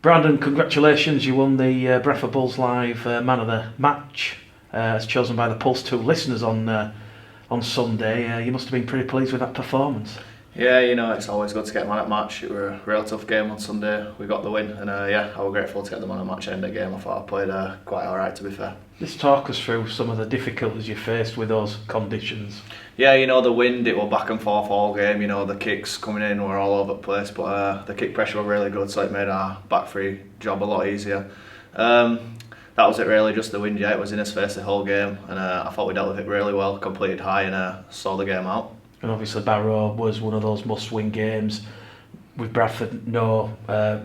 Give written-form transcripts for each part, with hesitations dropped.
Brandon, congratulations, you won the Bradford Bulls Live Man of the Match, as chosen by the Pulse 2 listeners on Sunday. You must have been pretty pleased with that performance. Yeah, it's always good to get man at match. It was a real tough game on Sunday. We got the win, and I was grateful to get the man at match end of the game. I thought I played quite alright, to be fair. Let's talk us through some of the difficulties you faced with those conditions. Yeah, the wind, it was back and forth all game. The kicks coming in were all over the place, but the kick pressure was really good, so it made our back three job a lot easier. That was it really, just the wind. Yeah, it was in his face the whole game, and I thought we dealt with it really well, completed high, and saw the game out. And obviously Barrow was one of those must-win games. With Bradford no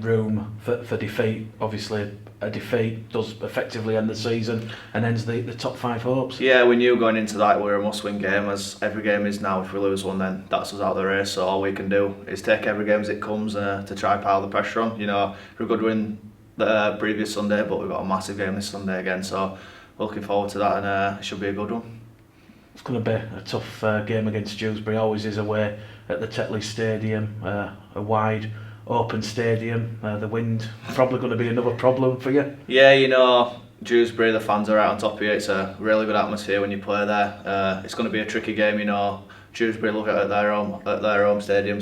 room for defeat, obviously a defeat does effectively end the season and ends the top five hopes. Yeah, we knew going into that we were a must-win game, as every game is now. If we lose one, then that's us out of the race, so all we can do is take every game as it comes to try pile the pressure on. We're good win the previous Sunday, but we've got a massive game this Sunday again, so looking forward to that, and it should be a good one. It's going to be a tough game against Dewsbury, always is away at the Tetley Stadium, a wide open stadium. The wind probably going to be another problem for you. Yeah, Dewsbury, the fans are out on top of you. It's a really good atmosphere when you play there. It's going to be a tricky game. Dewsbury love it at their home stadium.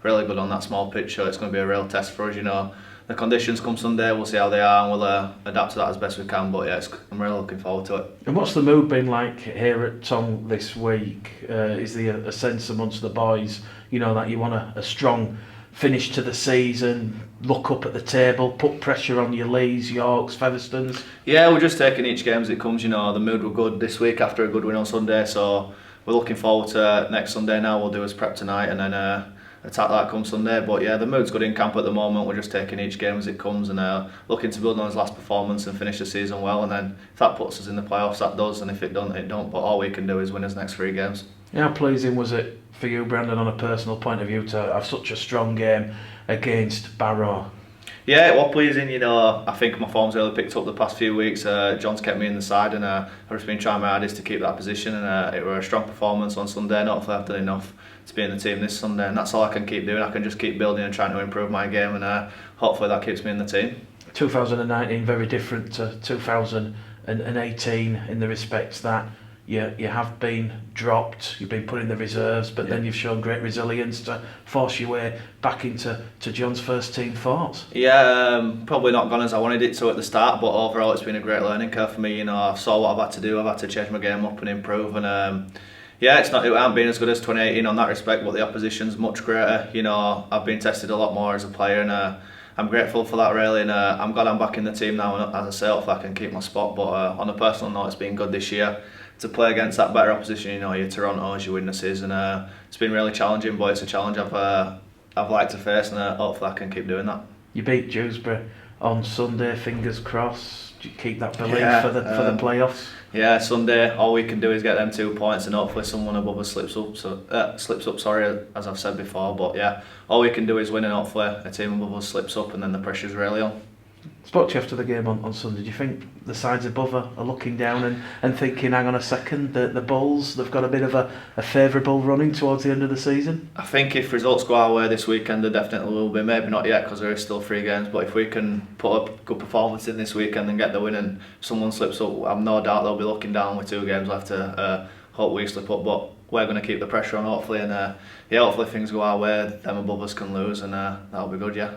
Really good on that small pitch, so it's going to be a real test for us. The conditions come Sunday, we'll see how they are, and we'll adapt to that as best we can. But yeah, I'm really looking forward to it. And what's the mood been like here at Tongue this week? Is there a sense amongst the boys, that you want a strong finish to the season, look up at the table, put pressure on your Lees, Yorks, Featherstones? Yeah, we're just taking each game as it comes. The mood were good this week after a good win on Sunday, so we're looking forward to next Sunday now. We'll do as prep tonight, and then attack that come Sunday. But yeah, the mood's good in camp at the moment. We're just taking each game as it comes, and looking to build on his last performance and finish the season well, and then if that puts us in the playoffs, that does, and if it don't, it don't. But all we can do is win his next 3 games. How pleasing was it for you, Brandon, on a personal point of view, to have such a strong game against Barrow? Yeah, it was pleasing. I think my form's really picked up the past few weeks. John's kept me in the side, and I've just been trying my hardest to keep that position, and it was a strong performance on Sunday. Not hopefully I've done enough to be in the team this Sunday, and that's all I can keep doing. I can just keep building and trying to improve my game, and hopefully that keeps me in the team. 2019 very different to 2018 in the respects that you have been dropped, you've been put in the reserves, but then you've shown great resilience to force your way back into John's first team thoughts. Yeah, probably not gone as I wanted it to at the start, but overall it's been a great learning curve for me. I saw what I've had to do. I've had to change my game up and improve, and it hasn't been as good as 2018 on that respect, but the opposition's much greater. I've been tested a lot more as a player, and I'm grateful for that really, and I'm glad I'm back in the team now, and as I say, hopefully I can keep my spot. But on a personal note, it's been good this year to play against that better opposition. Your Toronto's, your Widnesses, and it's been really challenging, but it's a challenge I've liked to face, and hopefully I can keep doing that. You beat Dewsbury on Sunday, fingers crossed. Do you keep that belief for the playoffs? Yeah, Sunday, all we can do is get them 2 points, and hopefully someone above us slips up. As I've said before. But yeah, all we can do is win, and hopefully a team above us slips up, and then the pressure's really on. Spoke to you after the game on Sunday. Do you think the sides above are looking down and thinking, hang on a second, the Bulls, they've got a bit of a favourable running towards the end of the season? I think if results go our way this weekend, there definitely will be. Maybe not yet, because there is still 3 games, but if we can put a good performance in this weekend and get the win, and someone slips up, I've no doubt they'll be looking down with 2 games left to hope we slip up. But we're going to keep the pressure on, hopefully, and hopefully things go our way, them above us can lose, and that'll be good, yeah.